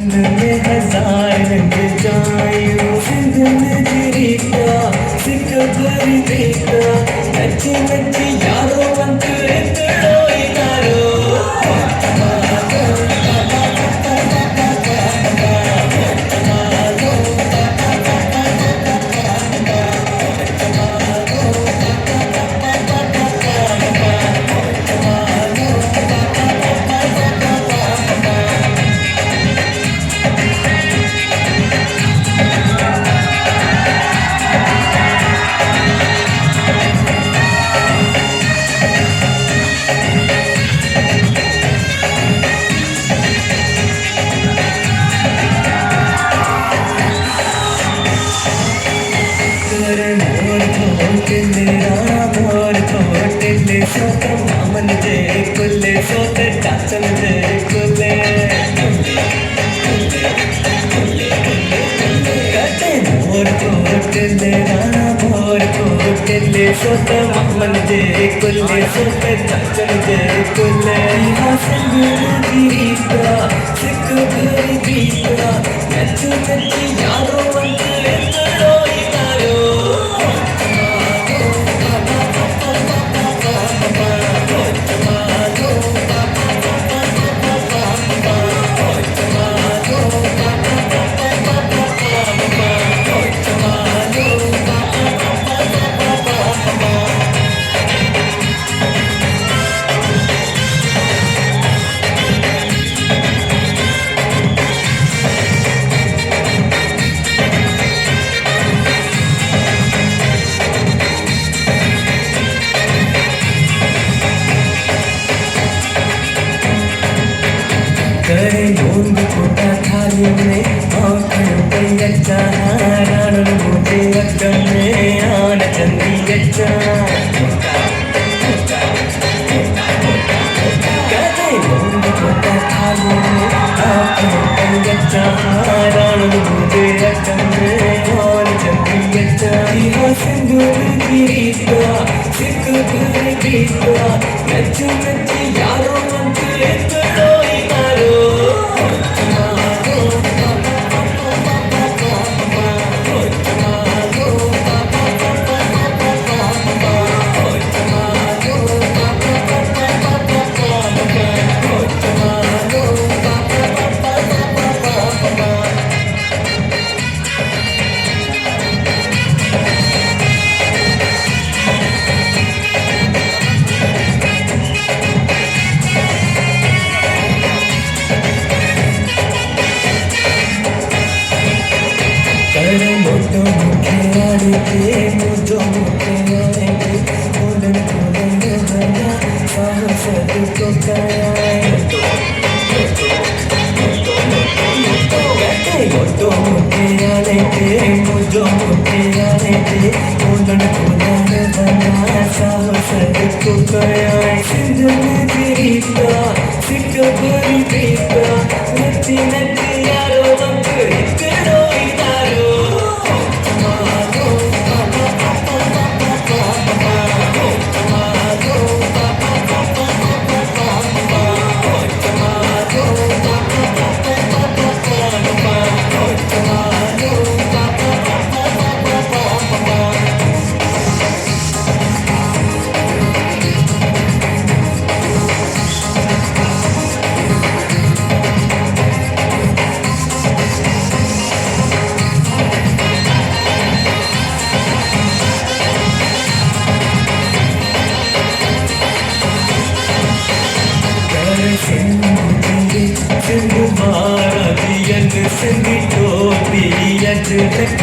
में हजार रंग जायो सिंध में जीता सिख भरी देता नची नची यारो अंत इतरो इतारो मामन जे कुले सोते चाचन जे कुले कटे मोर कोटले राणा मोर कोटले सोते मामन जे कुले सोते चाचन जे कुले हसन गीता सिख भरी गीता नच नच यारो बंदे तरो इतारो करे ढूंढ कोटा थाली में आँखों पे अच्छा राणा मुझे अक्कम में आन चंदी अच्छा करे ढूंढ कोटा थाली में आँखों पे अच्छा राणा मुझे अक्कम में आन चंदी अच्छा यह सिंदूर की रीता सिख भर गीता नच नच यारो मंत्र इतरो इतारो मोटो मुखे आड़े के मुझो मुखे आड़े के बोलन बोलन भला साहस तो कया मोटो मुखे आड़े के मुझो मुखे आड़े के बोलन बोलन भला साहस तो कया सिंध में जीता सिख भरी देता नची नची यारो वक्त इतरो इतारो सिंधु महाराजियन सिंधी टोपी अज तक